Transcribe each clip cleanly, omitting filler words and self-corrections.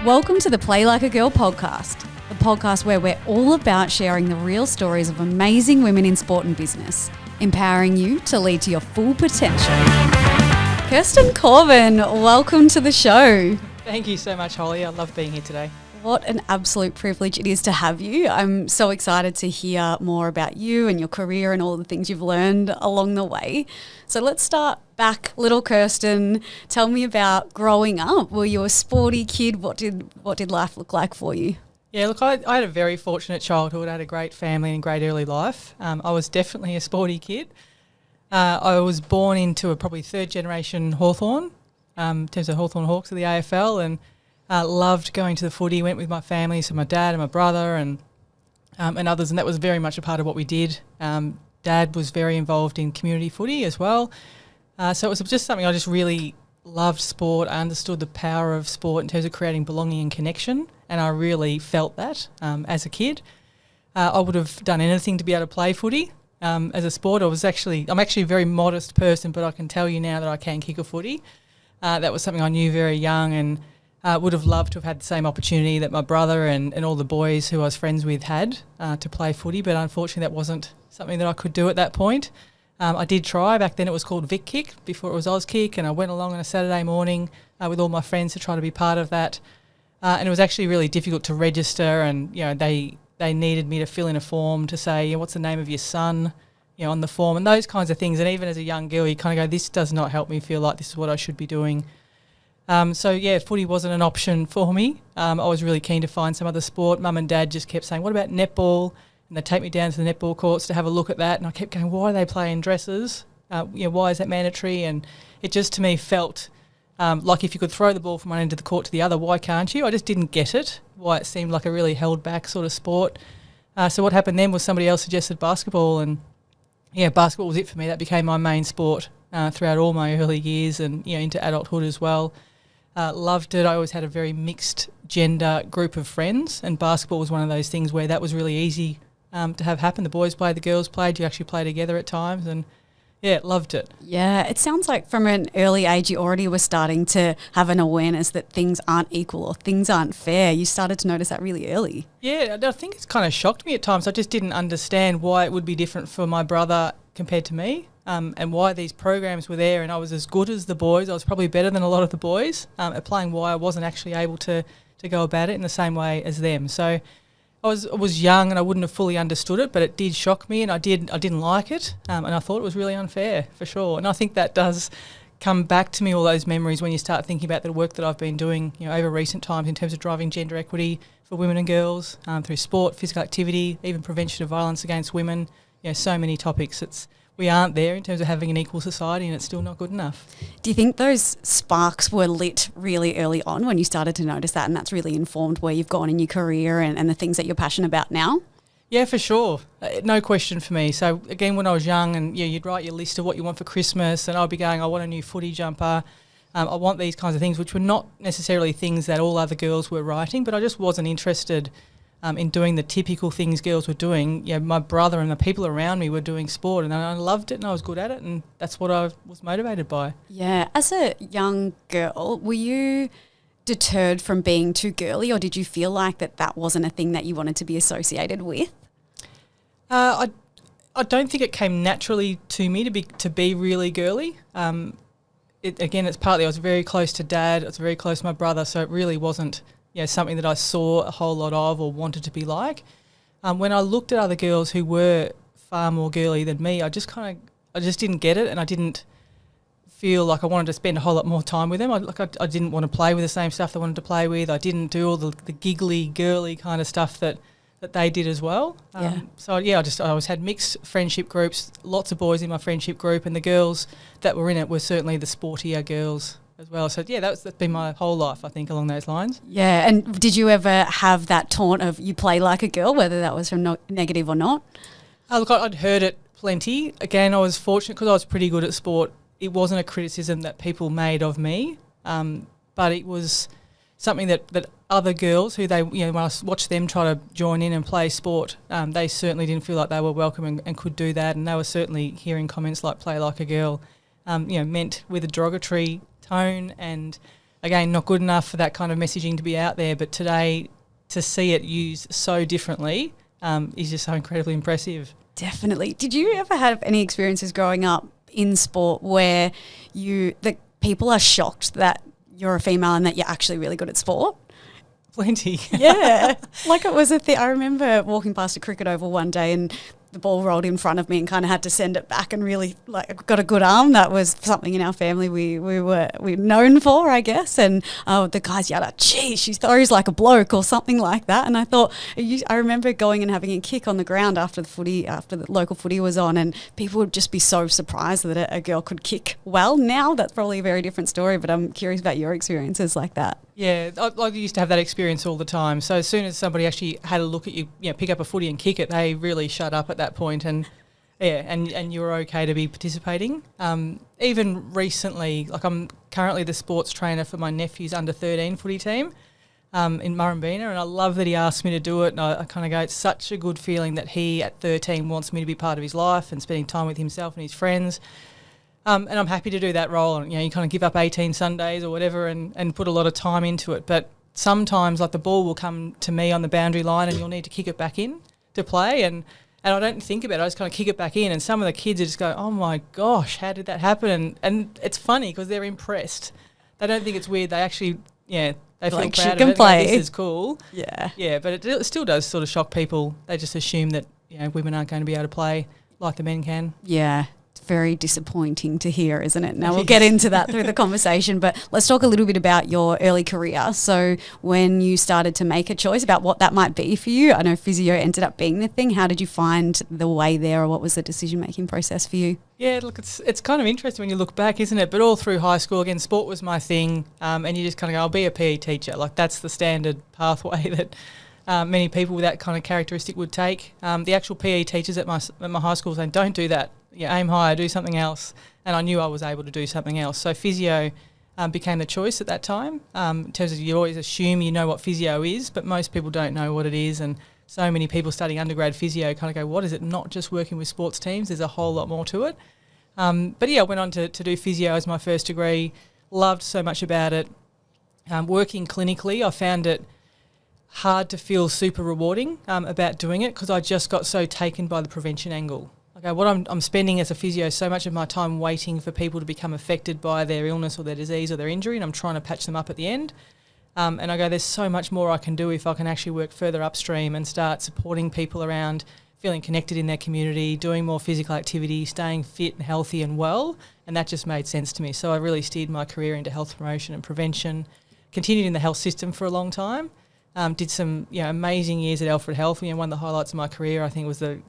Welcome to the Play Like a Girl podcast, the podcast where we're all about sharing the real stories of amazing women in sport and business, empowering you to lead to your full potential. Kirstan Corben, welcome to the show. Thank you so much, Holly. I love being here today. What an absolute privilege it is to have you. I'm so excited to hear more about you and your career and all the things you've learned along the way. So let's start back. Little Kirstan, tell me about growing up. Were you a sporty kid? What did life look like for you? Yeah, look, I had a very fortunate childhood. I had a great family and great early life. I was definitely a sporty kid. I was born into a probably third generation Hawthorn, in terms of Hawthorn Hawks of the AFL, and loved going to the footy. Went with my family, so my dad and my brother and others, and that was very much a part of what we did. Dad was very involved in community footy as well. So it was just something I just really loved sport. I understood the power of sport in terms of creating belonging and connection, and I really felt that as a kid. I would have done anything to be able to play footy. As a sport, I'm actually a very modest person, but I can tell you now that I can kick a footy. That was something I knew very young, and would have loved to have had the same opportunity that my brother and all the boys who I was friends with had to play footy, but unfortunately that wasn't something that I could do at that point. I did try. Back then it was called VicKick before it was Auskick, and I went along on a Saturday morning with all my friends to try to be part of that. And it was actually really difficult to register, and they needed me to fill in a form to say, what's the name of your son, on the form, and those kinds of things. And even as a young girl, you kind of go, this does not help me feel like this is what I should be doing. Footy wasn't an option for me. I was really keen to find some other sport. Mum and Dad just kept saying, what about netball? And they'd take me down to the netball courts to have a look at that. And I kept going, why are they playing dresses? Why is that mandatory? And it just to me felt like if you could throw the ball from one end of the court to the other, why can't you? I just didn't get it, why it seemed like a really held back sort of sport. So what happened then was somebody else suggested basketball, and basketball was it for me. That became my main sport throughout all my early years and into adulthood as well. Loved it. I always had a very mixed gender group of friends, and basketball was one of those things where that was really easy to have happen. The boys played, the girls played. You actually play together at times, and loved it. Yeah, it sounds like from an early age you already were starting to have an awareness that things aren't equal or things aren't fair. You started to notice that really early. Yeah, I think it's kind of shocked me at times. I just didn't understand why it would be different for my brother compared to me. And why these programs were there, and I was as good as the boys. I was probably better than a lot of the boys at playing, why I wasn't actually able to go about it in the same way as them. So I was young and I wouldn't have fully understood it, but it did shock me, and I didn't like it, and I thought it was really unfair for sure. And I think that does come back to me, all those memories, when you start thinking about the work that I've been doing over recent times in terms of driving gender equity for women and girls through sport, physical activity, even prevention of violence against women. So many topics. We aren't there in terms of having an equal society, and it's still not good enough. Do you think those sparks were lit really early on when you started to notice that, and that's really informed where you've gone in your career and the things that you're passionate about now? Yeah, for sure. No question for me. So again, when I was young, and you'd write your list of what you want for Christmas, and I'd be going, I want a new footy jumper. I want these kinds of things, which were not necessarily things that all other girls were writing, but I just wasn't interested in doing the typical things girls were doing. My brother and the people around me were doing sport, and I loved it and I was good at it, and that's what I was motivated by. Yeah. As a young girl, were you deterred from being too girly, or did you feel like that wasn't a thing that you wanted to be associated with? I don't think it came naturally to me to be really girly. It's partly I was very close to Dad, I was very close to my brother, so it really wasn't something that I saw a whole lot of or wanted to be like. When I looked at other girls who were far more girly than me, I just didn't get it, and I didn't feel like I wanted to spend a whole lot more time with them. I didn't want to play with the same stuff they wanted to play with. I didn't do all the giggly, girly kind of stuff that they did as well. I always had mixed friendship groups, lots of boys in my friendship group, and the girls that were in it were certainly the sportier girls as well. So that's been my whole life, I think, along those lines. Yeah. And did you ever have that taunt of you play like a girl, whether that was from negative or not? Look, I'd heard it plenty. Again, I was fortunate because I was pretty good at sport. It wasn't a criticism that people made of me, but it was something that other girls who when I watched them try to join in and play sport, they certainly didn't feel like they were welcome and could do that, and they were certainly hearing comments like play like a girl, meant with a derogatory tone, and again, not good enough for that kind of messaging to be out there. But today, to see it used so differently is just so incredibly impressive. Definitely. Did you ever have any experiences growing up in sport where the people are shocked that you're a female and that you're actually really good at sport? Plenty. Yeah. Like it was I remember walking past a cricket oval one day and the ball rolled in front of me and kind of had to send it back and really got a good arm. That was something in our family we were known for, I guess. And the guys yelled out, "Gee, she throws like a bloke," or something like that. And I thought, I remember going and having a kick on the ground after the local footy was on, and people would just be so surprised that a girl could kick well. Now that's probably a very different story, but I'm curious about your experiences like that. Yeah, I used to have that experience all the time. So as soon as somebody actually had a look at you, pick up a footy and kick it, they really shut up at that point, and you were okay to be participating. Even recently, like I'm currently the sports trainer for my nephew's under 13 footy team in Murrumbina, and I love that he asked me to do it. And I kind of go, it's such a good feeling that he at 13 wants me to be part of his life and spending time with himself and his friends. And I'm happy to do that role. And, you kind of give up 18 Sundays or whatever and put a lot of time into it. But sometimes, like, the ball will come to me on the boundary line and you'll need to kick it back in to play. And I don't think about it. I just kind of kick it back in. And some of the kids are just go, "Oh, my gosh, how did that happen?" And it's funny because they're impressed. They don't think it's weird. They actually, they feel like, proud she can of it. play. Like, this is cool. Yeah. Yeah, but it still does sort of shock people. They just assume that, women aren't going to be able to play like the men can. Yeah. Very disappointing to hear, isn't it? Now we'll get into that through the conversation, but let's talk a little bit about your early career. So when you started to make a choice about what that might be for you, I know physio ended up being the thing. How did you find the way there, or what was the decision-making process for you? Yeah, look, it's kind of interesting when you look back, isn't it? But all through high school, again, sport was my thing, and you just kind of go, I'll be a PE teacher. Like, that's the standard pathway that many people with that kind of characteristic would take. The actual PE teachers at my high school saying, don't do that. Aim higher, do something else. And I knew I was able to do something else. So physio became the choice at that time. In terms of, you always assume you know what physio is, but most people don't know what it is. And so many people studying undergrad physio kind of go, what is it? Not just working with sports teams. There's a whole lot more to it. But I went on to do physio as my first degree. Loved so much about it. Working clinically, I found it hard to feel super rewarding about doing it because I just got so taken by the prevention angle. Okay, what I'm spending as a physio so much of my time waiting for people to become affected by their illness or their disease or their injury, and I'm trying to patch them up at the end. And I go, there's so much more I can do if I can actually work further upstream and start supporting people around feeling connected in their community, doing more physical activity, staying fit and healthy and well, and that just made sense to me. So I really steered my career into health promotion and prevention, continued in the health system for a long time, did some amazing years at Alfred Health. One of the highlights of my career, I think, was the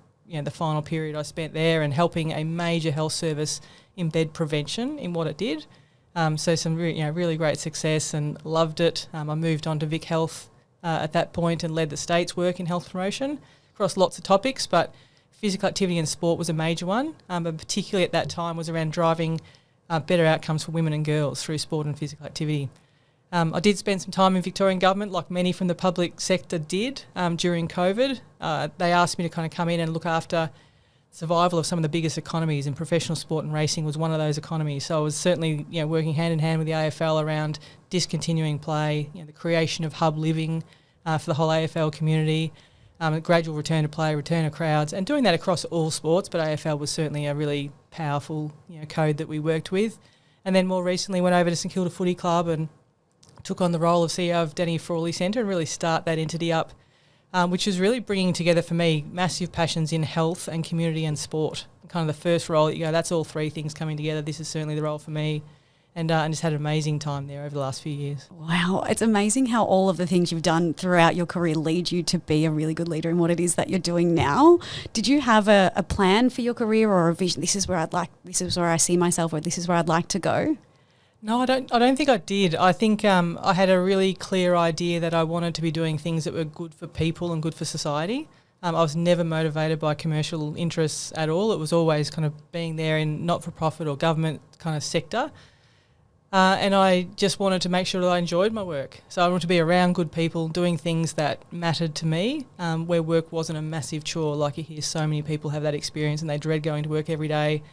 final period I spent there and helping a major health service embed prevention in what it did. So some really great success and loved it. I moved on to VicHealth at that point and led the state's work in health promotion across lots of topics, but physical activity and sport was a major one, but particularly at that time was around driving better outcomes for women and girls through sport and physical activity. I did spend some time in Victorian Government, like many from the public sector did during COVID. They asked me to kind of come in and look after survival of some of the biggest economies, and professional sport and racing was one of those economies. So I was certainly working hand in hand with the AFL around discontinuing play, the creation of hub living for the whole AFL community, gradual return to play, return of crowds, and doing that across all sports. But AFL was certainly a really powerful code that we worked with. And then more recently went over to St Kilda Footy Club and took on the role of CEO of Danny Frawley Centre and really start that entity up, which was really bringing together for me massive passions in health and community and sport. Kind of the first role that you go, that's all three things coming together. This is certainly the role for me, and just had an amazing time there over the last few years. Wow, it's amazing how all of the things you've done throughout your career lead you to be a really good leader in what it is that you're doing now. Did you have a plan for your career or a vision? This is where I see myself, or this is where I'd like to go? No, I don't think I did. I think I had a really clear idea that I wanted to be doing things that were good for people and good for society. I was never motivated by commercial interests at all. It was always kind of being there in not-for-profit or government kind of sector. And I just wanted to make sure that I enjoyed my work. So I wanted to be around good people, doing things that mattered to me, where work wasn't a massive chore. Like you hear so many people have that experience and they dread going to work every day.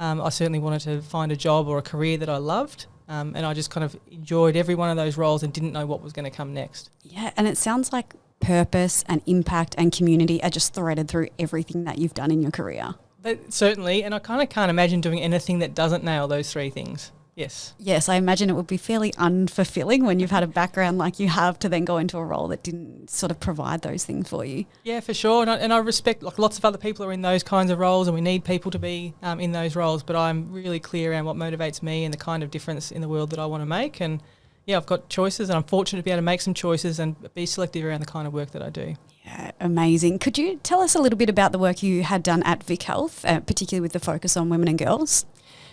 I certainly wanted to find a job or a career that I loved. And I just kind of enjoyed every one of those roles and didn't know what was going to come next. Yeah, and it sounds like purpose and impact and community are just threaded through everything that you've done in your career. But certainly, and I kind of can't imagine doing anything that doesn't nail those three things. Yes. Yes, I imagine it would be fairly unfulfilling when you've had a background like you have to then go into a role that didn't sort of provide those things for you. Yeah, for sure. And I respect, like, lots of other people are in those kinds of roles and we need people to be in those roles, but I'm really clear around what motivates me and the kind of difference in the world that I want to make. And yeah, I've got choices and I'm fortunate to be able to make some choices and be selective around the kind of work that I do. Yeah, amazing. Could you tell us a little bit about the work you had done at VicHealth, particularly with the focus on women and girls?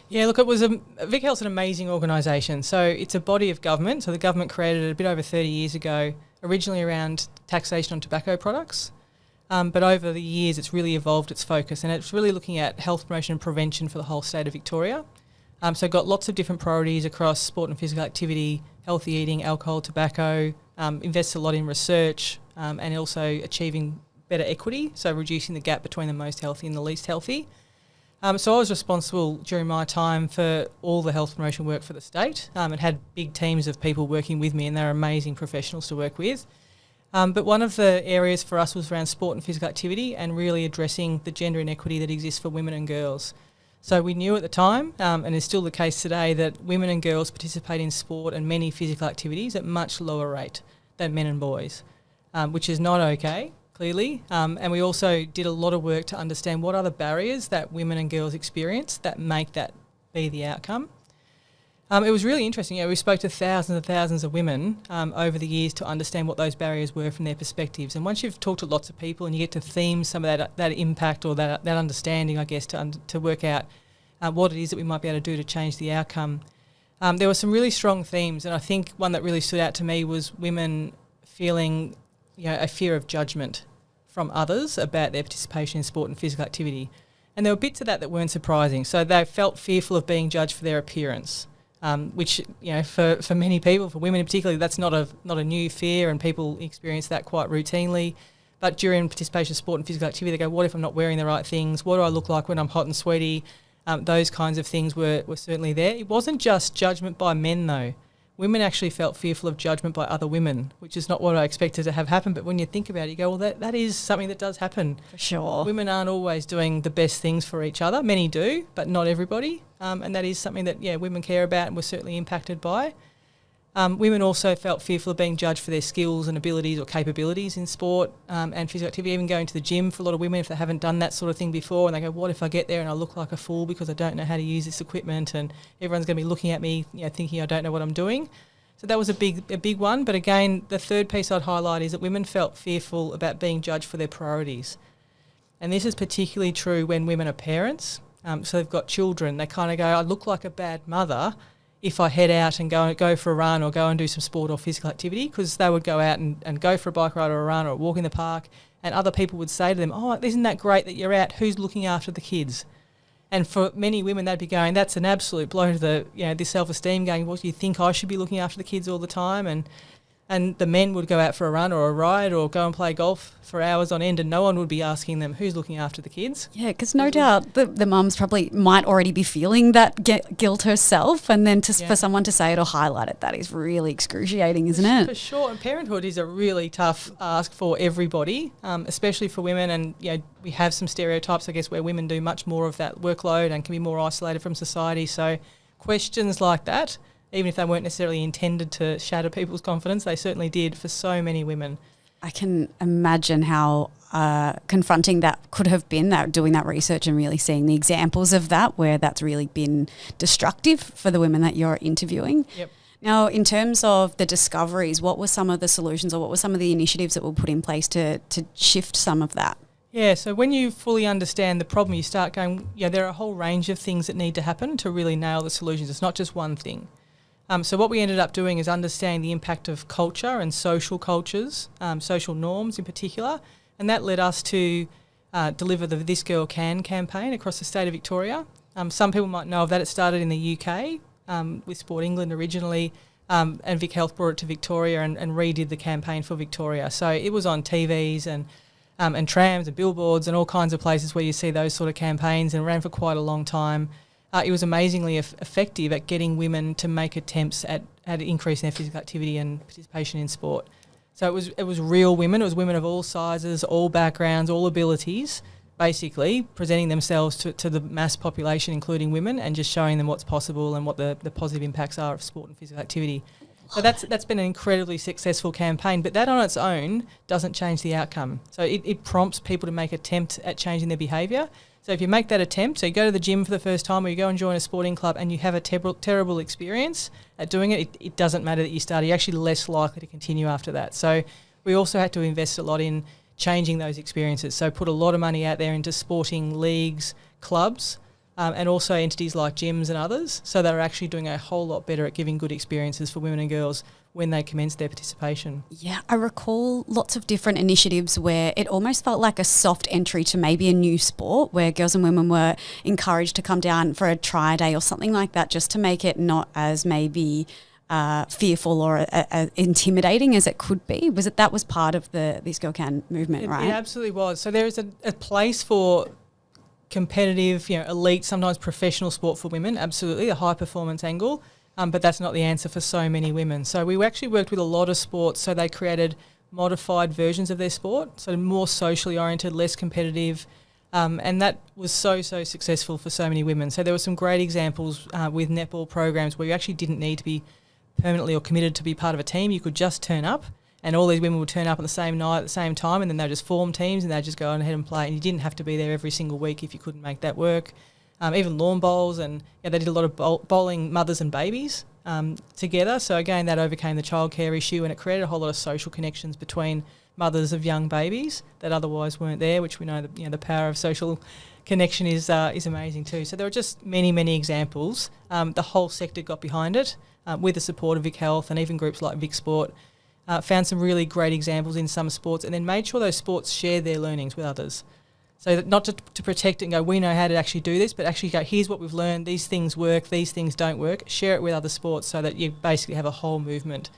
Yeah, look, VicHealth's an amazing organisation. So it's a body of government. So the government created it a bit over 30 years ago, originally around taxation on tobacco products. But over the years, it's really evolved its focus and it's really looking at health promotion and prevention for the whole state of Victoria. So got lots of different priorities across sport and physical activity, healthy eating, alcohol, tobacco, invests a lot in research and also achieving better equity, so reducing the gap between the most healthy and the least healthy. So I was responsible during my time for all the health promotion work for the state and had big teams of people working with me and they're amazing professionals to work with. But one of the areas for us was around sport and physical activity and really addressing the gender inequity that exists for women and girls. So we knew at the time, and is still the case today, that women and girls participate in sport and many physical activities at much lower rate than men and boys, which is not okay. Clearly, and we also did a lot of work to understand what are the barriers that women and girls experience that make that be the outcome. It was really interesting. We spoke to thousands and thousands of women over the years to understand what those barriers were from their perspectives. And once you've talked to lots of people and you get to theme some of that impact or that understanding, I guess, to work out what it is that we might be able to do to change the outcome, there were some really strong themes. And I think one that really stood out to me was women feeling a fear of judgment from others about their participation in sport and physical activity. And there were bits of that weren't surprising. So they felt fearful of being judged for their appearance, which, for many people, for women in particular, that's not a new fear and people experience that quite routinely. But during participation in sport and physical activity, they go, what if I'm not wearing the right things? What do I look like when I'm hot and sweaty? Those kinds of things were certainly there. It wasn't just judgment by men, though. Women actually felt fearful of judgment by other women, which is not what I expected to have happen. But when you think about it, you go, well, that is something that does happen. For sure. Women aren't always doing the best things for each other. Many do, but not everybody. And that is something that, women care about and were certainly impacted by. Women also felt fearful of being judged for their skills and abilities or capabilities in sport and physical activity, even going to the gym for a lot of women if they haven't done that sort of thing before, and they go, what if I get there and I look like a fool because I don't know how to use this equipment and everyone's going to be looking at me thinking I don't know what I'm doing. So that was a big one. But again, the third piece I'd highlight is that women felt fearful about being judged for their priorities. And this is particularly true when women are parents. So they've got children. They kind of go, I look like a bad mother if I head out and go for a run or go and do some sport or physical activity, because they would go out and go for a bike ride or a run or walk in the park, and other people would say to them, oh, isn't that great that you're out? Who's looking after the kids? And for many women, they'd be going, that's an absolute blow to the, this self-esteem, going, what, do you think I should be looking after the kids all the time? And the men would go out for a run or a ride or go and play golf for hours on end, and no one would be asking them who's looking after the kids. Yeah, because no doubt the mums probably might already be feeling that guilt herself, and then for someone to say it or highlight it, that is really excruciating, isn't it? For sure, and parenthood is a really tough ask for everybody, especially for women, and we have some stereotypes, I guess, where women do much more of that workload and can be more isolated from society. So questions like that, even if they weren't necessarily intended to shatter people's confidence, they certainly did for so many women. I can imagine how confronting that could have been, that doing that research and really seeing the examples of that, where that's really been destructive for the women that you're interviewing. Yep. Now, in terms of the discoveries, what were some of the solutions or what were some of the initiatives that were put in place to shift some of that? Yeah, so when you fully understand the problem, you start going, there are a whole range of things that need to happen to really nail the solutions. It's not just one thing. So what we ended up doing is understanding the impact of culture and social cultures, social norms in particular, and that led us to deliver the This Girl Can campaign across the state of Victoria. Some people might know of that. It started in the UK with Sport England originally, and VicHealth brought it to Victoria and redid the campaign for Victoria. So it was on TVs and trams and billboards and all kinds of places where you see those sort of campaigns, and ran for quite a long time. it was amazingly effective at getting women to make attempts at increasing their physical activity and participation in sport. So it was real women. It was women of all sizes, all backgrounds, all abilities, basically presenting themselves to the mass population, including women, and just showing them what's possible and what the positive impacts are of sport and physical activity. So that's been an incredibly successful campaign, but that on its own doesn't change the outcome. So it prompts people to make attempt at changing their behaviour. So if you make that attempt, so you go to the gym for the first time or you go and join a sporting club and you have a terrible experience at doing it, it doesn't matter that you started. You're actually less likely to continue after that. So we also had to invest a lot in changing those experiences. So put a lot of money out there into sporting leagues, clubs, and also entities like gyms and others, so they're actually doing a whole lot better at giving good experiences for women and girls when they commence their participation. Yeah, I recall lots of different initiatives where it almost felt like a soft entry to maybe a new sport where girls and women were encouraged to come down for a try day or something like that, just to make it not as maybe fearful or intimidating as it could be. That was part of the This Girl Can movement, right? It absolutely was. So there is a place for competitive, elite, sometimes professional sport for women, absolutely, a high performance angle. But that's not the answer for so many women. So we actually worked with a lot of sports, so they created modified versions of their sport, so more socially oriented, less competitive, and that was so successful for so many women. So there were some great examples with netball programs where you actually didn't need to be permanently or committed to be part of a team. You could just turn up, and all these women would turn up on the same night at the same time, and then they'd just form teams and they'd just go on ahead and play, and you didn't have to be there every single week if you couldn't make that work. Even lawn bowls, and they did a lot of bowling mothers and babies together. So again, that overcame the childcare issue, and it created a whole lot of social connections between mothers of young babies that otherwise weren't there, which we know that the power of social connection is amazing too. So there were just many examples. The whole sector got behind it with the support of VicHealth and even groups like VicSport. Found some really great examples in some sports, and then made sure those sports shared their learnings with others. So that not to protect it and go, we know how to actually do this, but actually go, here's what we've learned, these things work, these things don't work, share it with other sports so that you basically have a whole movement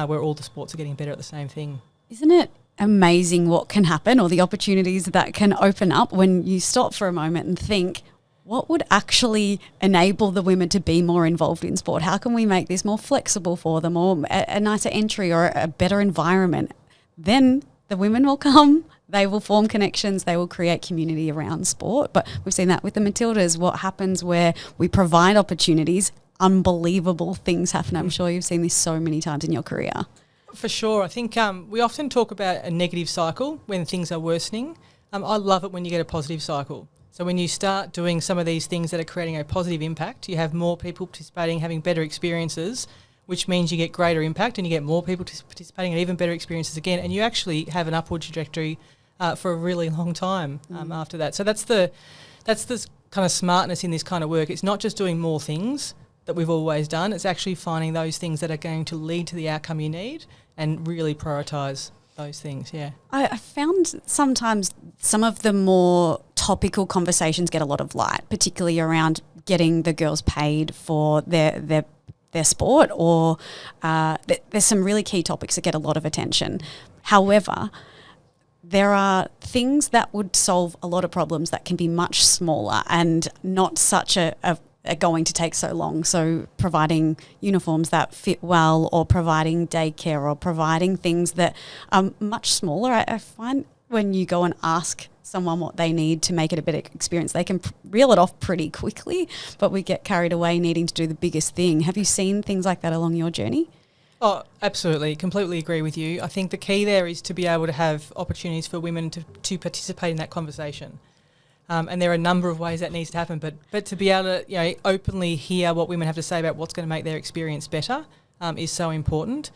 where all the sports are getting better at the same thing. Isn't it amazing what can happen, or the opportunities that can open up when you stop for a moment and think, what would actually enable the women to be more involved in sport? How can we make this more flexible for them, or a nicer entry or a better environment? Then the women will come. They will form connections, they will create community around sport. But we've seen that with the Matildas. What happens where we provide opportunities, unbelievable things happen. I'm sure you've seen this so many times in your career. For sure. I think we often talk about a negative cycle when things are worsening. I love it when you get a positive cycle. So when you start doing some of these things that are creating a positive impact, you have more people participating, having better experiences, which means you get greater impact and you get more people participating and even better experiences again, and you actually have an upward trajectory for a really long time after that. So that's the kind of smartness in this kind of work. It's not just doing more things that we've always done. It's actually finding those things that are going to lead to the outcome you need and really prioritise those things, yeah. I found sometimes some of the more topical conversations get a lot of light, particularly around getting the girls paid for their sport, or there's some really key topics that get a lot of attention. However, there are things that would solve a lot of problems that can be much smaller and not such a going to take so long. So providing uniforms that fit well, or providing daycare, or providing things that are much smaller. I find when you go and ask someone what they need to make it a better experience, they can reel it off pretty quickly, but we get carried away needing to do the biggest thing. Have you seen things like that along your journey? Oh, absolutely. Completely agree with you. I think the key there is to be able to have opportunities for women to participate in that conversation. And there are a number of ways that needs to happen, but to be able to openly hear what women have to say about what's going to make their experience better is so important.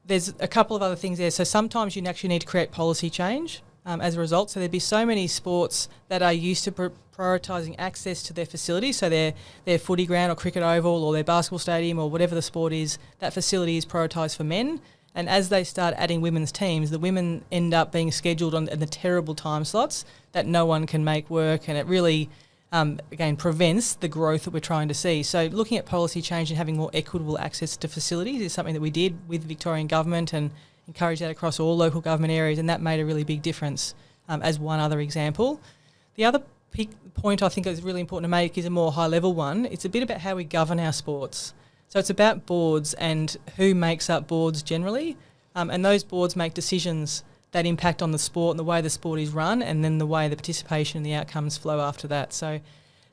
There's a couple of other things there. So sometimes you actually need to create policy change as a result. So there'd be so many sports that are used to prioritising access to their facilities, so their footy ground or cricket oval or their basketball stadium or whatever the sport is, that facility is prioritised for men. And as they start adding women's teams, the women end up being scheduled on the terrible time slots that no one can make work, and it really, again, prevents the growth that we're trying to see. So looking at policy change and having more equitable access to facilities is something that we did with the Victorian Government and encouraged that across all local government areas, and that made a really big difference as one other example. The other point I think is really important to make is a more high-level one. It's a bit about how we govern our sports. So it's about boards and who makes up boards generally, and those boards make decisions that impact on the sport and the way the sport is run, and then the way the participation and the outcomes flow after that. So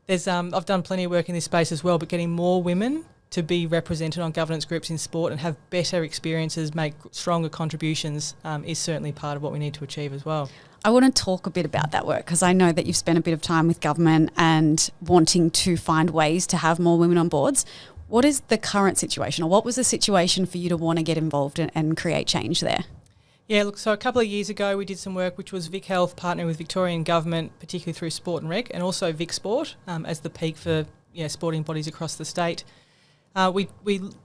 there's I've done plenty of work in this space as well, but getting more women to be represented on governance groups in sport and have better experiences, make stronger contributions is certainly part of what we need to achieve as well. I want to talk a bit about that work because I know that you've spent a bit of time with government and wanting to find ways to have more women on boards. What is the current situation, or what was the situation for you to want to get involved and create change there? Yeah, look, so a couple of years ago we did some work which was VicHealth partnering with Victorian Government, particularly through Sport and Rec, and also Vic Sport as the peak for sporting bodies across the state. We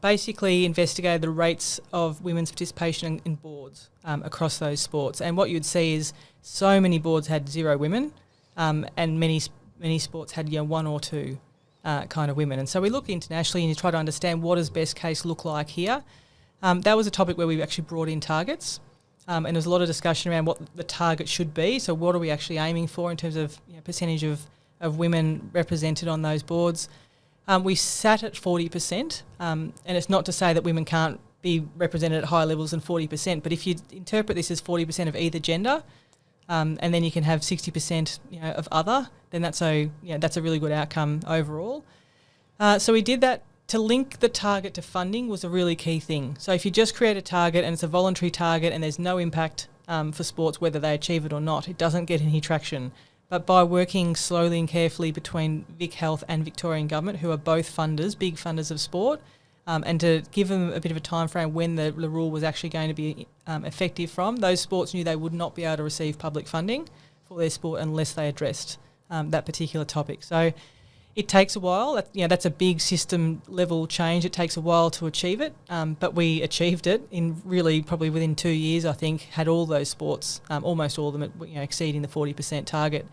basically investigated the rates of women's participation in boards across those sports, and what you'd see is so many boards had 0 women, and many sports had one or two kind of women. And so we look internationally and you try to understand what does best case look like here. That was a topic where we actually brought in targets, and there was a lot of discussion around what the target should be. So what are we actually aiming for in terms of percentage of women represented on those boards? We sat at 40%, and it's not to say that women can't be represented at higher levels than 40%, but if you interpret this as 40% of either gender, and then you can have 60% of other, then that's a really good outcome overall. So we did that. To link the target to funding was a really key thing. So if you just create a target and it's a voluntary target and there's no impact for sports whether they achieve it or not, it doesn't get any traction. But by working slowly and carefully between VicHealth and Victorian Government, who are both funders, big funders of sport, and to give them a bit of a time frame when the rule was actually going to be effective from, those sports knew they would not be able to receive public funding for their sport unless they addressed that particular topic. So it takes a while. That's a big system level change. It takes a while to achieve it, but we achieved it in really probably within 2 years. I think had all those sports, almost all of them, exceeding the 40% target.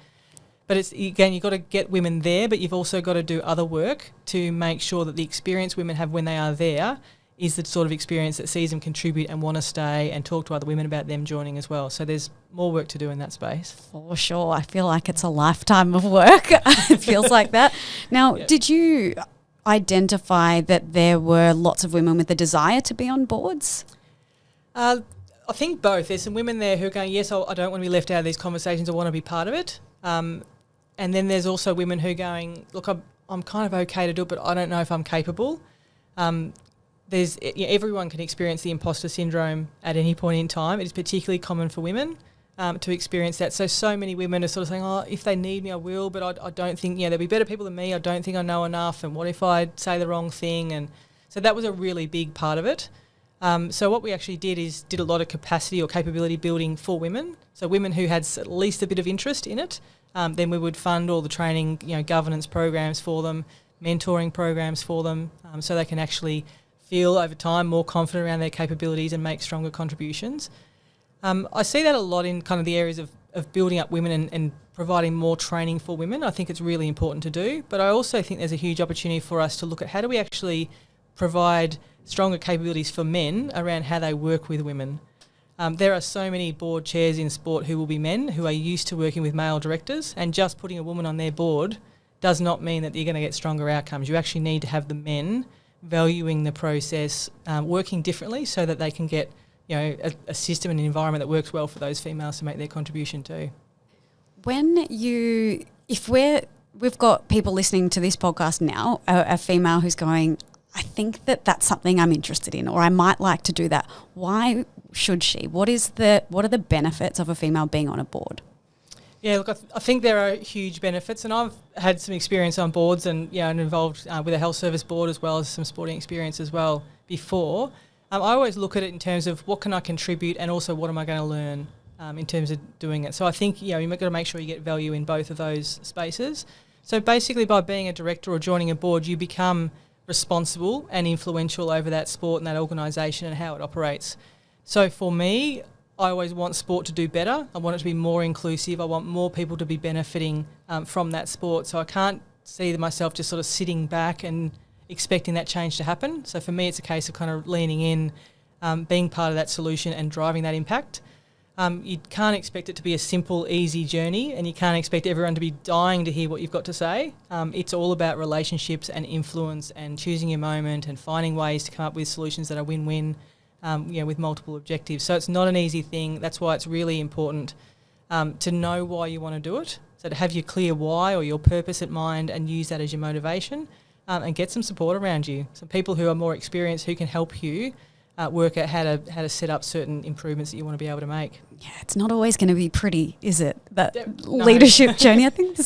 But it's again, you've got to get women there, but you've also got to do other work to make sure that the experience women have when they are there is the sort of experience that sees them contribute and want to stay and talk to other women about them joining as well. So there's more work to do in that space. For sure. I feel like it's a lifetime of work. It feels like that. Now, Did you identify that there were lots of women with the desire to be on boards? I think both. There's some women there who are going, yes, I don't want to be left out of these conversations. I want to be part of it. And then there's also women who are going, look, I'm kind of okay to do it, but I don't know if I'm capable. Everyone can experience the imposter syndrome at any point in time. It is particularly common for women to experience that. So many women are sort of saying, oh, if they need me, I will, but I don't think, there'll be better people than me. I don't think I know enough. And what if I say the wrong thing? And so that was a really big part of it. So what we actually did a lot of capacity or capability building for women. So women who had at least a bit of interest in it, then we would fund all the training, governance programs for them, mentoring programs for them, so they can actually feel over time more confident around their capabilities and make stronger contributions. I see that a lot in kind of the areas of building up women and providing more training for women. I think it's really important to do, but I also think there's a huge opportunity for us to look at how do we actually provide stronger capabilities for men around how they work with women. There are so many board chairs in sport who will be men who are used to working with male directors, and just putting a woman on their board does not mean that you're going to get stronger outcomes. You actually need to have the men valuing the process, working differently so that they can get a system and an environment that works well for those females to make their contribution too. We've got people listening to this podcast now, a female who's going, I think that's something I'm interested in, or I might like to do that. Why should she? What are the benefits of a female being on a board? Yeah, look, I think there are huge benefits, and I've had some experience on boards and involved with a health service board as well as some sporting experience as well before. I always look at it in terms of what can I contribute and also what am I going to learn in terms of doing it. So I think you've got to make sure you get value in both of those spaces. So basically by being a director or joining a board, you become responsible and influential over that sport and that organisation and how it operates. So for me, I always want sport to do better. I want it to be more inclusive. I want more people to be benefiting from that sport. So I can't see myself just sort of sitting back and expecting that change to happen. So for me, it's a case of kind of leaning in, being part of that solution and driving that impact. You can't expect it to be a simple, easy journey, and you can't expect everyone to be dying to hear what you've got to say. It's all about relationships and influence and choosing your moment and finding ways to come up with solutions that are win-win, with multiple objectives. So it's not an easy thing. That's why it's really important to know why you want to do it. So to have your clear why or your purpose at mind and use that as your motivation, and get some support around you. Some people who are more experienced who can help you work out how to set up certain improvements that you want to be able to make. Yeah, it's not always going to be pretty, is it? That No. leadership journey. I think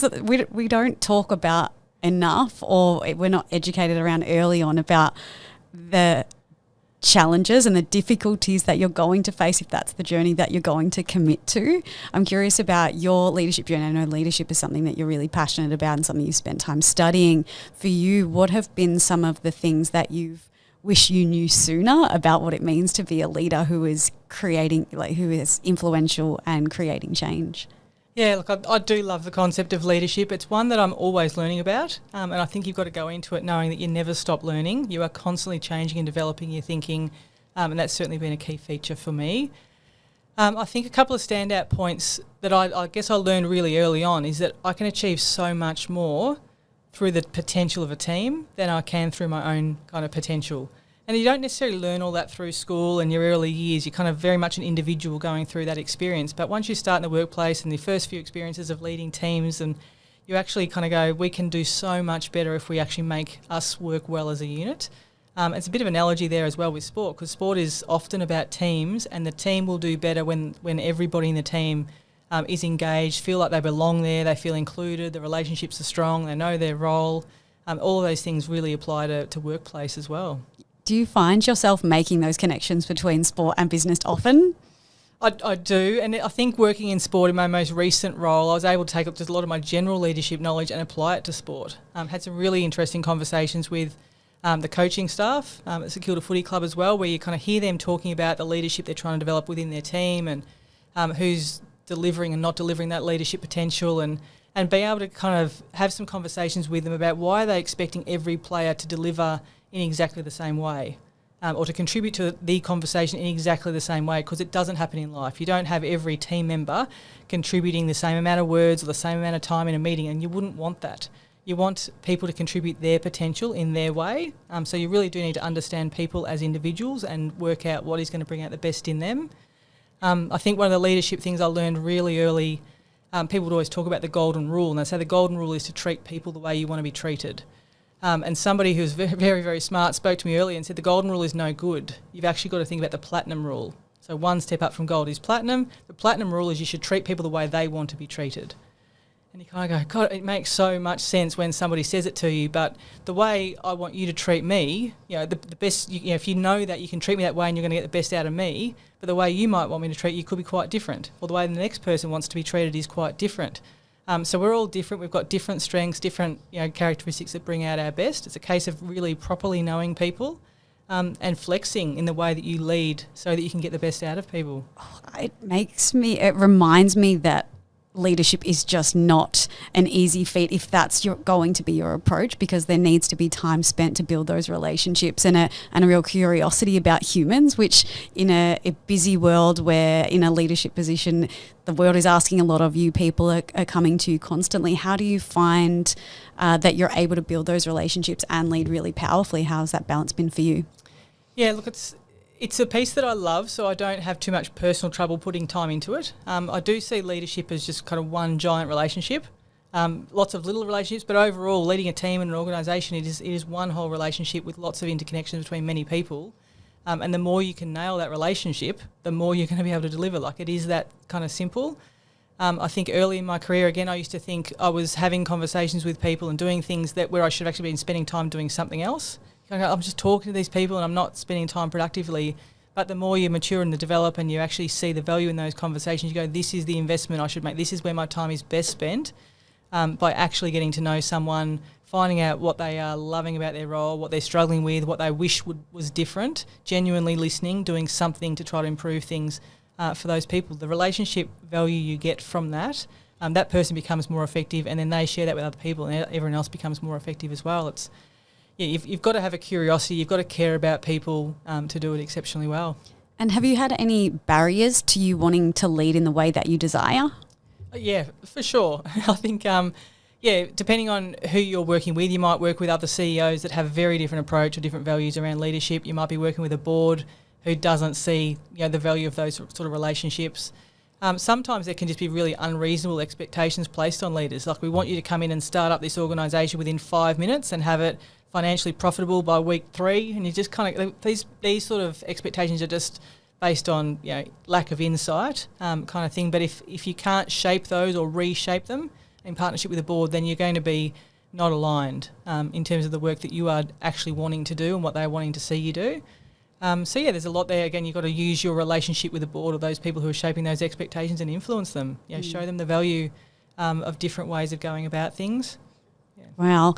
we don't talk about enough, or we're not educated around early on about the challenges and the difficulties that you're going to face if that's the journey that you're going to commit to. I'm curious about your leadership journey. I know leadership is something that you're really passionate about and something you've spent time studying. For you, what have been some of the things that you've wish you knew sooner about what it means to be a leader who is creating, who is influential and creating change? Yeah, look, I do love the concept of leadership. It's one that I'm always learning about, and I think you've got to go into it knowing that you never stop learning. You are constantly changing and developing your thinking, and that's certainly been a key feature for me. I think a couple of standout points that I guess I learned really early on is that I can achieve so much more through the potential of a team than I can through my own kind of potential. And you don't necessarily learn all that through school and your early years. You're kind of very much an individual going through that experience. But once you start in the workplace and the first few experiences of leading teams, and you actually kind of go, we can do so much better if we actually make us work well as a unit. It's a bit of an analogy there as well with sport, because sport is often about teams, and the team will do better when everybody in the team is engaged, feel like they belong there, they feel included, the relationships are strong, they know their role. All of those things really apply to workplace as well. Do you find yourself making those connections between sport and business often? I do, and I think working in sport in my most recent role, I was able to take up just a lot of my general leadership knowledge and apply it to sport. Had some really interesting conversations with the coaching staff at St Kilda Footy Club as well, where you kind of hear them talking about the leadership they're trying to develop within their team and who's delivering and not delivering that leadership potential, and be able to kind of have some conversations with them about why are they expecting every player to deliver in exactly the same way, or to contribute to the conversation in exactly the same way, because it doesn't happen in life. You don't have every team member contributing the same amount of words or the same amount of time in a meeting, and you wouldn't want that. You want people to contribute their potential in their way, so you really do need to understand people as individuals and work out what is going to bring out the best in them. I think one of the leadership things I learned really early, people would always talk about the golden rule, and they say the golden rule is to treat people the way you want to be treated. And somebody who's very, very, very smart spoke to me earlier and said the golden rule is no good. You've actually got to think about the platinum rule. So one step up from gold is platinum. The platinum rule is you should treat people the way they want to be treated. And you kind of go, God, it makes so much sense when somebody says it to you, but the way I want you to treat me, the best, if you know that you can treat me that way and you're going to get the best out of me, but the way you might want me to treat you could be quite different, or the way the next person wants to be treated is quite different. So we're all different. We've got different strengths, different characteristics that bring out our best. It's a case of really properly knowing people and flexing in the way that you lead so that you can get the best out of people. It reminds me that leadership is just not an easy feat if that's going to be your approach, because there needs to be time spent to build those relationships and a real curiosity about humans, which in a busy world where in a leadership position the world is asking a lot of you, people are coming to you constantly. How do you find that you're able to build those relationships and lead really powerfully? How's that balance been for you? Yeah, look, it's a piece that I love, so I don't have too much personal trouble putting time into it. I do see leadership as just kind of one giant relationship, lots of little relationships, but overall leading a team and an organisation, it is one whole relationship with lots of interconnections between many people. And the more you can nail that relationship, the more you're going to be able to deliver. Like, it is that kind of simple. I think early in my career, again, I used to think I was having conversations with people and doing things where I should have actually been spending time doing something else. I'm just talking to these people and I'm not spending time productively. But the more you mature and develop and you actually see the value in those conversations, you go, this is the investment I should make. This is where my time is best spent, by actually getting to know someone, finding out what they are loving about their role, what they're struggling with, what they wish was different, genuinely listening, doing something to try to improve things for those people. The relationship value you get from that, that person becomes more effective, and then they share that with other people and everyone else becomes more effective as well. You've got to have a curiosity, you've got to care about people to do it exceptionally well. And have you had any barriers to you wanting to lead in the way that you desire? Yeah, for sure. I think, depending on who you're working with, you might work with other CEOs that have a very different approach or different values around leadership. You might be working with a board who doesn't see the value of those sort of relationships. Sometimes there can just be really unreasonable expectations placed on leaders. Like, we want you to come in and start up this organisation within 5 minutes and have it financially profitable by week 3, and you just kind of these sort of expectations are just based on lack of insight kind of thing. But if you can't shape those or reshape them in partnership with the board, then you're going to be not aligned in terms of the work that you are actually wanting to do and what they're wanting to see you do. There's a lot there. Again, you've got to use your relationship with the board or those people who are shaping those expectations and influence them. Show them the value of different ways of going about things. Yeah. Wow.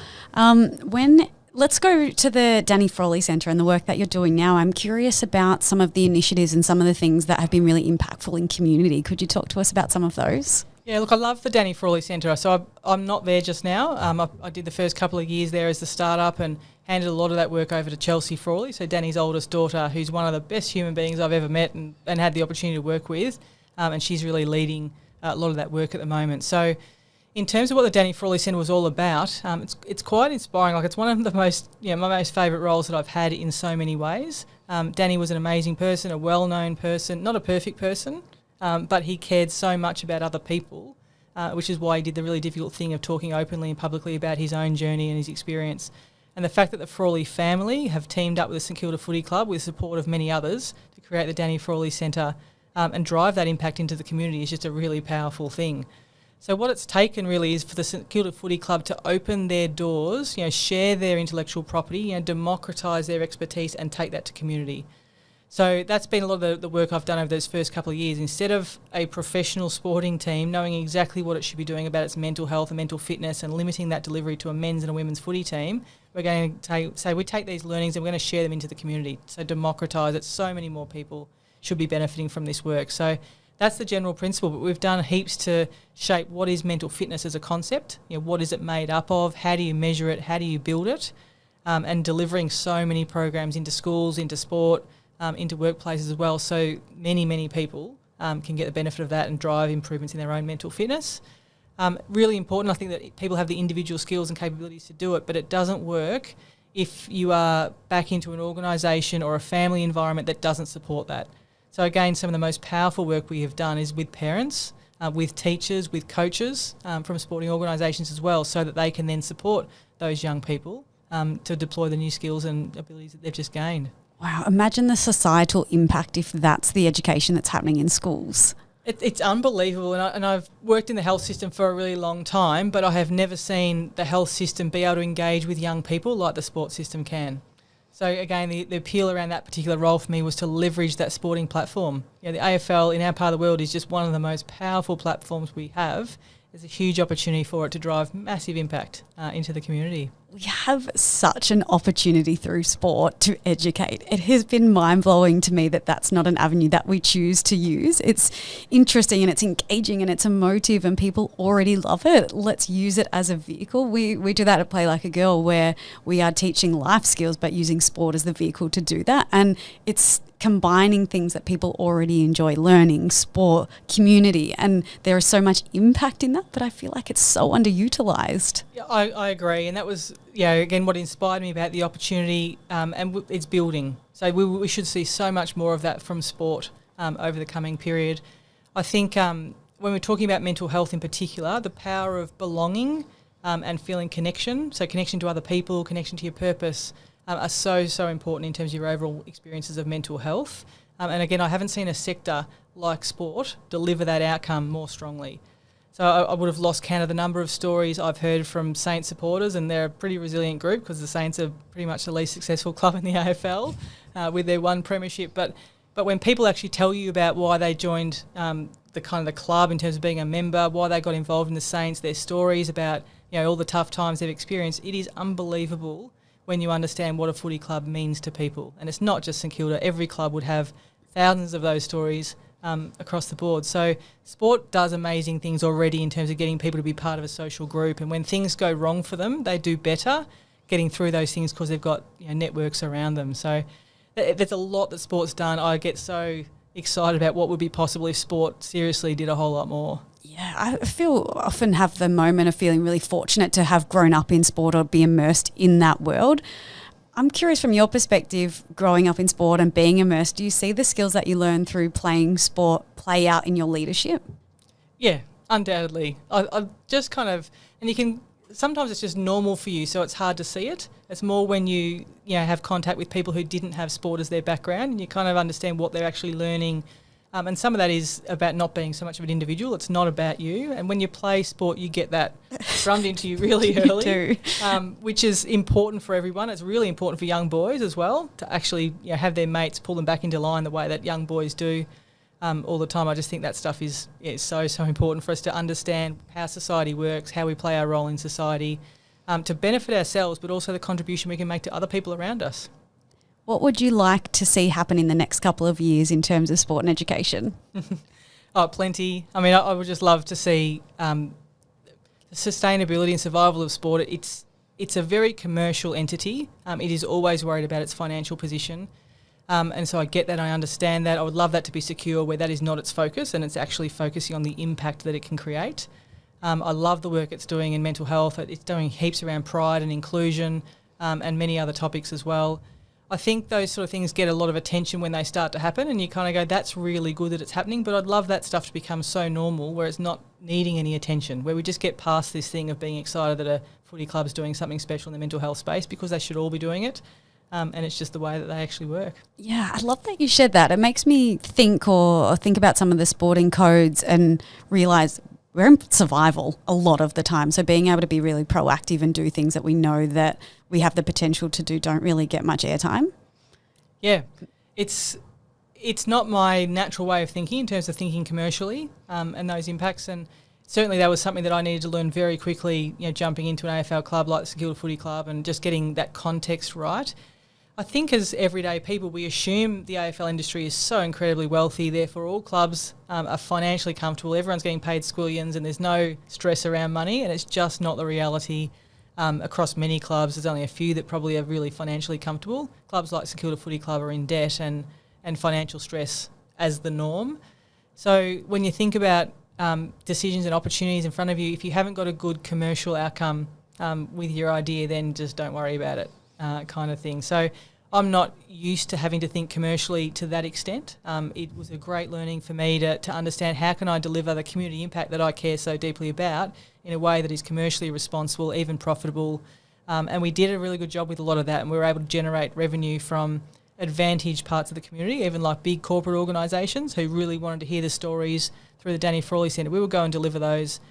Let's go to the Danny Frawley Centre and the work that you're doing now. I'm curious about some of the initiatives and some of the things that have been really impactful in community. Could you talk to us about some of those? Yeah, look, I love the Danny Frawley Centre. So I'm not there just now. I did the first couple of years there as the start-up and handed a lot of that work over to Chelsea Frawley, so Danny's oldest daughter, who's one of the best human beings I've ever met and had the opportunity to work with. And she's really leading a lot of that work at the moment. So in terms of what the Danny Frawley Centre was all about, it's quite inspiring. Like, it's one of the most, my most favourite roles that I've had in so many ways. Danny was an amazing person, a well-known person, not a perfect person, but he cared so much about other people, which is why he did the really difficult thing of talking openly and publicly about his own journey and his experience. And the fact that the Frawley family have teamed up with the St Kilda Footy Club with support of many others to create the Danny Frawley Centre and drive that impact into the community is just a really powerful thing. So what it's taken really is for the St Kilda Footy Club to open their doors, share their intellectual property, democratise their expertise and take that to community. So that's been a lot of the work I've done over those first couple of years. Instead of a professional sporting team knowing exactly what it should be doing about its mental health and mental fitness and limiting that delivery to a men's and a women's footy team, we're going to say we take these learnings and we're going to share them into the community. So democratise it. So many more people should be benefiting from this work. So that's the general principle, but we've done heaps to shape what is mental fitness as a concept. What is it made up of? How do you measure it? How do you build it? And delivering so many programs into schools, into sport, into workplaces as well, so many people can get the benefit of that and drive improvements in their own mental fitness. Really important, I think, that people have the individual skills and capabilities to do it, but it doesn't work if you are back into an organisation or a family environment that doesn't support that. So again, some of the most powerful work we have done is with parents, with teachers, with coaches from sporting organisations as well, so that they can then support those young people to deploy the new skills and abilities that they've just gained. Wow, imagine the societal impact if that's the education that's happening in schools. It's unbelievable, and I've worked in the health system for a really long time, but I have never seen the health system be able to engage with young people like the sports system can. So again, the appeal around that particular role for me was to leverage that sporting platform. The AFL in our part of the world is just one of the most powerful platforms we have. There's a huge opportunity for it to drive massive impact into the community. We have such an opportunity through sport to educate. It has been mind-blowing to me that that's not an avenue that we choose to use. It's interesting and it's engaging and it's emotive and people already love it. Let's use it as a vehicle. We do that at Play Like a Girl, where we are teaching life skills but using sport as the vehicle to do that. And it's combining things that people already enjoy learning, sport, community, and there is so much impact in that, but I feel like it's so underutilised. Yeah, I agree, and that was, again, what inspired me about the opportunity, and it's building. So we should see so much more of that from sport over the coming period. I think when we're talking about mental health in particular, the power of belonging and feeling connection, so connection to other people, connection to your purpose, are so important in terms of your overall experiences of mental health. And again, I haven't seen a sector like sport deliver that outcome more strongly. So I would have lost count of the number of stories I've heard from Saints supporters, and they're a pretty resilient group because the Saints are pretty much the least successful club in the AFL with their one premiership. But when people actually tell you about why they joined the club in terms of being a member, why they got involved in the Saints, their stories about all the tough times they've experienced, it is unbelievable when you understand what a footy club means to people. And it's not just St Kilda. Every club would have thousands of those stories across the board. So sport does amazing things already in terms of getting people to be part of a social group. And when things go wrong for them, they do better getting through those things because they've got networks around them. So there's a lot that sport's done. I get so excited about what would be possible if sport seriously did a whole lot more. Yeah, I often have the moment of feeling really fortunate to have grown up in sport or be immersed in that world. I'm curious, from your perspective, growing up in sport and being immersed, do you see the skills that you learn through playing sport play out in your leadership? Yeah, undoubtedly. I just kind of, and you can, sometimes it's just normal for you, so it's hard to see it. It's more when you have contact with people who didn't have sport as their background, and you kind of understand what they're actually learning. And some of that is about not being so much of an individual. It's not about you. And when you play sport, you get that drummed into you really early, you do. Which is important for everyone. It's really important for young boys as well to actually have their mates pull them back into line the way that young boys do all the time. I just think that stuff is so important for us to understand how society works, how we play our role in society, to benefit ourselves, but also the contribution we can make to other people around us. What would you like to see happen in the next couple of years in terms of sport and education? Oh, plenty. I mean, I would just love to see the sustainability and survival of sport. It's a very commercial entity. It is always worried about its financial position. And so I get that, I understand that. I would love that to be secure where that is not its focus and it's actually focusing on the impact that it can create. I love the work it's doing in mental health. It's doing heaps around pride and inclusion and many other topics as well. I think those sort of things get a lot of attention when they start to happen and you kind of go, that's really good that it's happening, but I'd love that stuff to become so normal where it's not needing any attention, where we just get past this thing of being excited that a footy club's doing something special in the mental health space because they should all be doing it. And it's just the way that they actually work. Yeah, I love that you shared that. It makes me think about some of the sporting codes and realise we're in survival a lot of the time. So being able to be really proactive and do things that we know that we have the potential to do don't really get much airtime. Yeah, it's not my natural way of thinking in terms of thinking commercially and those impacts. And certainly that was something that I needed to learn very quickly, jumping into an AFL club like the St Kilda Footy Club and just getting that context right. I think as everyday people, we assume the AFL industry is so incredibly wealthy, therefore all clubs are financially comfortable, everyone's getting paid squillions and there's no stress around money, and it's just not the reality across many clubs. There's only a few that probably are really financially comfortable. Clubs like St Kilda Footy Club are in debt and financial stress as the norm. So when you think about decisions and opportunities in front of you, if you haven't got a good commercial outcome with your idea, then just don't worry about it. Kind of thing. So I'm not used to having to think commercially to that extent. It was a great learning for me to understand how can I deliver the community impact that I care so deeply about in a way that is commercially responsible, even profitable. And we did a really good job with a lot of that, and we were able to generate revenue from advantaged parts of the community, even like big corporate organisations who really wanted to hear the stories through the Danny Frawley Centre. We would go and deliver those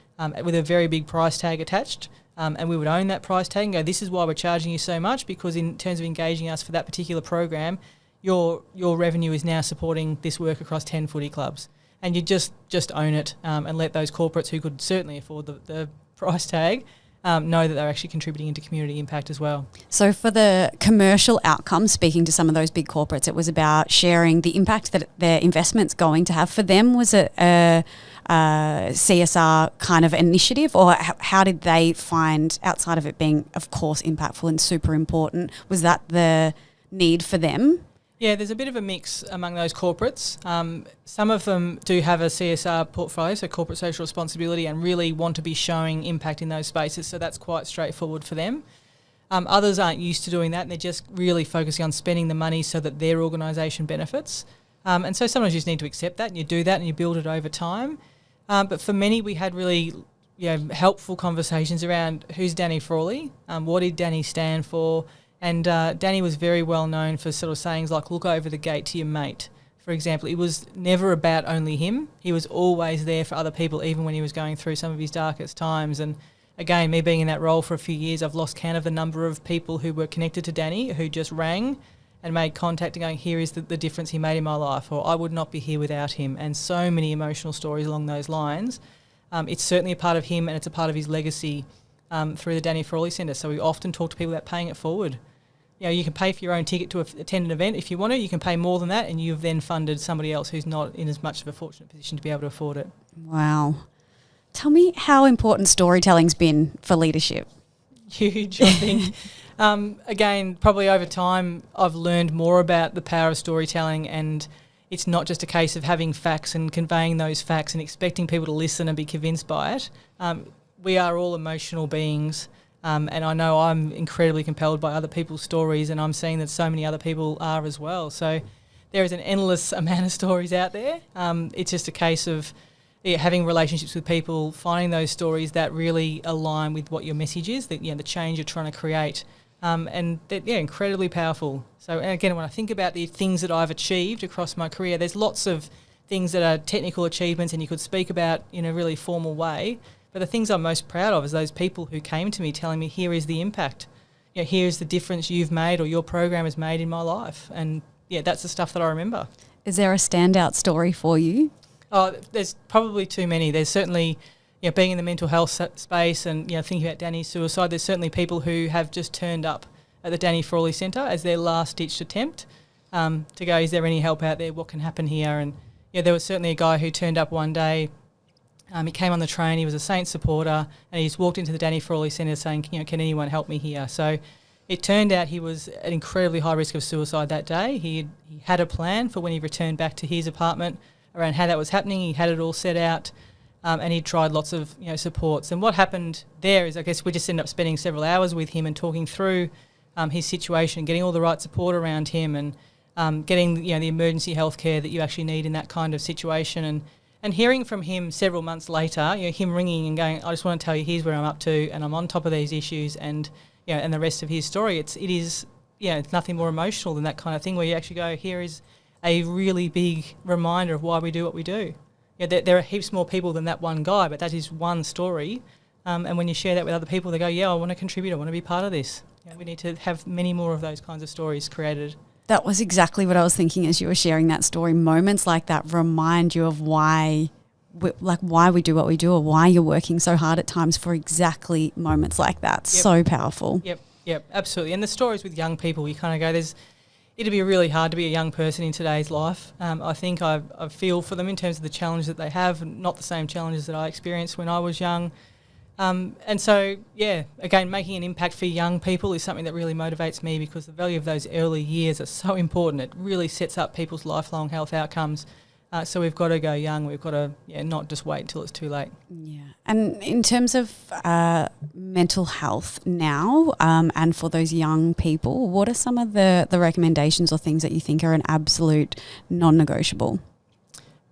with a very big price tag attached. And we would own that price tag and go, this is why we're charging you so much, because in terms of engaging us for that particular program, your revenue is now supporting this work across 10 footy clubs. And you just own it and let those corporates who could certainly afford the price tag know that they're actually contributing into community impact as well. So for the commercial outcomes, speaking to some of those big corporates, it was about sharing the impact that their investment's going to have for them. Was it a CSR kind of initiative, or how did they find, outside of it being, of course, impactful and super important, was that the need for them? Yeah, there's a bit of a mix among those corporates. Some of them do have a CSR portfolio, so corporate social responsibility, and really want to be showing impact in those spaces, so that's quite straightforward for them. Others aren't used to doing that, and they're just really focusing on spending the money so that their organisation benefits. And so sometimes you just need to accept that, and you do that, and you build it over time. But for many, we had really helpful conversations around who's Danny Frawley, what did Danny stand for, and Danny was very well known for sort of sayings like, look over the gate to your mate, for example. It was never about only him. He was always there for other people, even when he was going through some of his darkest times. And again, me being in that role for a few years, I've lost count of the number of people who were connected to Danny who just rang and made contact and going, here is the difference he made in my life, or I would not be here without him. And so many emotional stories along those lines. It's certainly a part of him, and it's a part of his legacy through the Danny Frawley Centre. So we often talk to people about paying it forward. You can pay for your own ticket to attend an event if you want to. You can pay more than that, and you've then funded somebody else who's not in as much of a fortunate position to be able to afford it. Wow. Tell me how important storytelling's been for leadership. Huge, I think. Again, probably over time, I've learned more about the power of storytelling, and it's not just a case of having facts and conveying those facts and expecting people to listen and be convinced by it. We are all emotional beings, and I know I'm incredibly compelled by other people's stories, and I'm seeing that so many other people are as well. So there is an endless amount of stories out there. It's just a case of having relationships with people, finding those stories that really align with what your message is, that the change you're trying to create. And they're incredibly powerful. So again, when I think about the things that I've achieved across my career, there's lots of things that are technical achievements and you could speak about in a really formal way. But the things I'm most proud of is those people who came to me telling me, here is the impact. Here's the difference you've made or your program has made in my life. And that's the stuff that I remember. Is there a standout story for you? Oh, there's probably too many. There's certainly, being in the mental health space and, thinking about Danny's suicide, there's certainly people who have just turned up at the Danny Frawley Centre as their last-ditched attempt to go, is there any help out there? What can happen here? And, there was certainly a guy who turned up one day. He came on the train, he was a Saints supporter, and he just walked into the Danny Frawley Centre saying, can anyone help me here? So it turned out he was at incredibly high risk of suicide that day. He had a plan for when he returned back to his apartment around how that was happening. He had it all set out, and he tried lots of supports. And what happened there is, I guess, we just ended up spending several hours with him and talking through his situation, getting all the right support around him, and getting the emergency health care that you actually need in that kind of situation. And hearing from him several months later, him ringing and going, I just want to tell you, here's where I'm up to, and I'm on top of these issues, and and the rest of his story. It is it's nothing more emotional than that kind of thing, where you actually go, here is a really big reminder of why we do what we do. There are heaps more people than that one guy, but that is one story. And when you share that with other people, they go, I want to contribute, I want to be part of this. We need to have many more of those kinds of stories created. That was exactly what I was thinking as you were sharing that story. Moments like that remind you of why we do what we do, or why you're working so hard at times for exactly moments like that. Yep. So powerful. Yep, absolutely. And the stories with young people, you kind of go, it'd be really hard to be a young person in today's life. I think I feel for them in terms of the challenges that they have, not the same challenges that I experienced when I was young. And so, again, making an impact for young people is something that really motivates me, because the value of those early years are so important. It really sets up people's lifelong health outcomes. So we've got to go young. We've got to not just wait until it's too late. Yeah. And in terms of mental health now, and for those young people, what are some of the recommendations or things that you think are an absolute non-negotiable?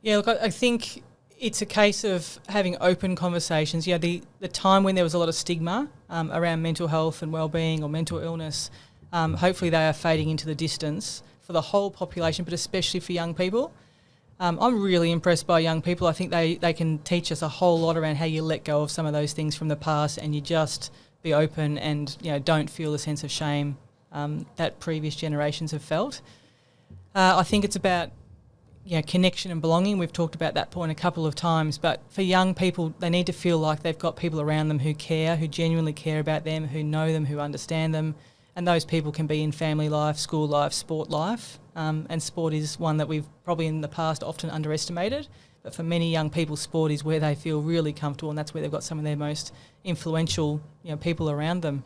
Yeah, look, I think it's a case of having open conversations. The time when there was a lot of stigma around mental health and wellbeing or mental illness, hopefully they are fading into the distance for the whole population, but especially for young people. I'm really impressed by young people. I think they can teach us a whole lot around how you let go of some of those things from the past, and you just be open and don't feel the sense of shame that previous generations have felt. I think it's about connection and belonging. We've talked about that point a couple of times, but for young people, they need to feel like they've got people around them who care, who genuinely care about them, who know them, who understand them, and those people can be in family life, school life, sport life. And sport is one that we've probably in the past often underestimated, but for many young people, sport is where they feel really comfortable, and that's where they've got some of their most influential people around them.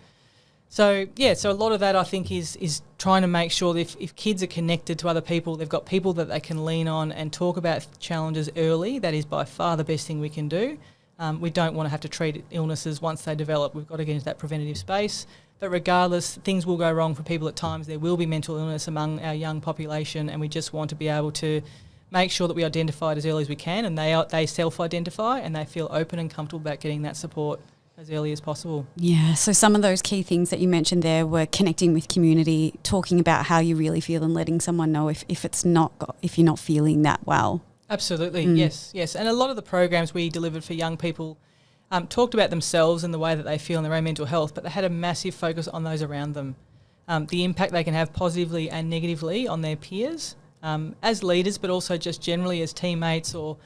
So a lot of that I think is trying to make sure that if kids are connected to other people, they've got people that they can lean on and talk about challenges early. That is by far the best thing we can do. We don't want to have to treat illnesses once they develop. We've got to get into that preventative space. But regardless, things will go wrong for people at times. There will be mental illness among our young population, and we just want to be able to make sure that we identify it as early as we can, and they self-identify and they feel open and comfortable about getting that support as early as possible. Yeah, so some of those key things that you mentioned there were connecting with community, talking about how you really feel, and letting someone know if you're not feeling that well. Absolutely, yes. And a lot of the programs we delivered for young people talked about themselves and the way that they feel in their own mental health, but they had a massive focus on those around them, the impact they can have positively and negatively on their peers as leaders, but also just generally as teammates or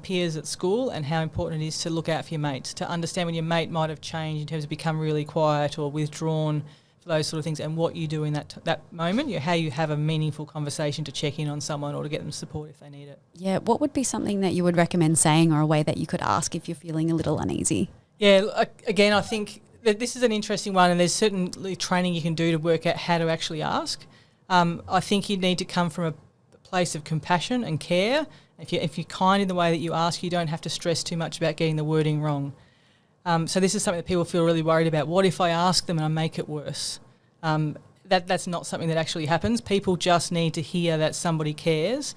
peers at school, and how important it is to look out for your mates, to understand when your mate might have changed in terms of become really quiet or withdrawn, for those sort of things, and what you do in that moment, how you have a meaningful conversation to check in on someone or to get them support if they need it. Yeah, what would be something that you would recommend saying, or a way that you could ask if you're feeling a little uneasy? Yeah, again, I think this is an interesting one, and there's certainly training you can do to work out how to actually ask. I think you need to come from a place of compassion and care. If you're kind in the way that you ask, you don't have to stress too much about getting the wording wrong. So this is something that people feel really worried about. What if I ask them and I make it worse? That's not something that actually happens. People just need to hear that somebody cares.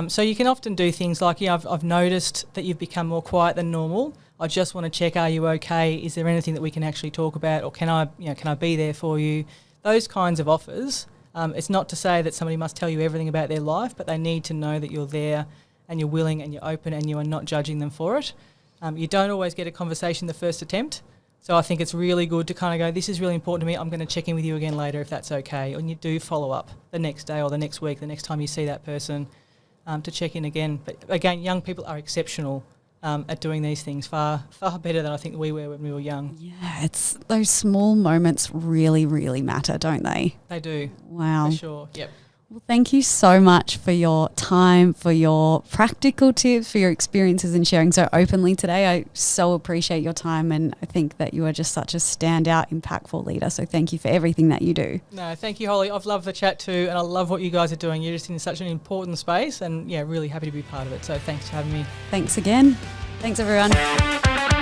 So you can often do things like, I've noticed that you've become more quiet than normal. I just want to check, are you okay? Is there anything that we can actually talk about, or can I be there for you? Those kinds of offers. It's not to say that somebody must tell you everything about their life, but they need to know that you're there and you're willing and you're open and you are not judging them for it. You don't always get a conversation the first attempt. So I think it's really good to kind of go, this is really important to me, I'm going to check in with you again later if that's okay. And you do follow up the next day or the next week, the next time you see that person, to check in again. But again, young people are exceptional at doing these things, far better than I think we were when we were young. Yeah, it's those small moments really, really matter, don't they? They do. Wow. For sure, yep. Well, thank you so much for your time, for your practical tips, for your experiences and sharing so openly today. I so appreciate your time, and I think that you are just such a standout, impactful leader. So thank you for everything that you do. No, thank you, Holly. I've loved the chat too, and I love what you guys are doing. You're just in such an important space, and really happy to be part of it. So thanks for having me. Thanks again. Thanks, everyone.